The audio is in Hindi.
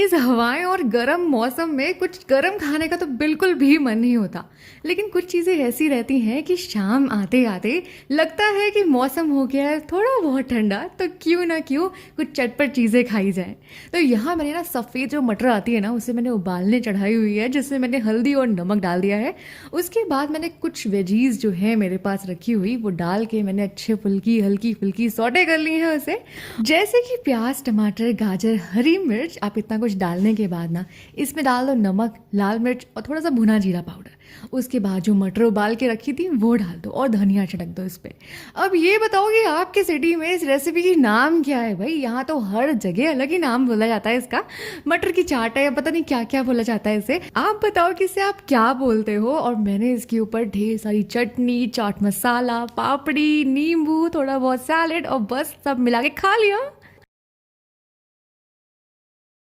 तेज़ हवाएं और गर्म मौसम में कुछ गर्म खाने का तो बिल्कुल भी मन नहीं होता। लेकिन कुछ चीज़ें ऐसी रहती हैं कि शाम आते आते लगता है कि मौसम हो गया है थोड़ा बहुत ठंडा, तो क्यों ना क्यों कुछ चटपट चीज़ें खाई जाएं। तो यहाँ मैंने ना सफ़ेद जो मटर आती है ना, उसे मैंने उबालने चढ़ाई हुई है, जिसमें मैंने हल्दी और नमक डाल दिया है। उसके बाद मैंने कुछ वेजीज जो है मेरे पास रखी हुई, वो डाल के मैंने अच्छे फुल्की हल्की फुल्की सौटे कर ली है उसे। जैसे कि प्याज, टमाटर, गाजर, हरी मिर्च। आप इतना कुछ डालने के बाद ना इसमें डाल दो नमक, लाल मिर्च और थोड़ा सा भुना जीरा पाउडर। उसके बाद जो मटर उबाल के रखी थी वो डाल दो और धनिया छिड़क दो इस पे। अब ये बताओ कि आपके सिटी में इस रेसिपी की नाम क्या है भाई? यहाँ तो हर जगह अलग ही नाम बोला जाता है इसका। मटर की चाट है या पता नहीं क्या क्या बोला जाता है इसे। आप बताओ कि इसे आप क्या बोलते हो? और मैंने इसके ऊपर ढेर सारी चटनी, चाट मसाला, पापड़ी, नींबू, थोड़ा बहुत सैलेड और बस सब मिला के खा लिया।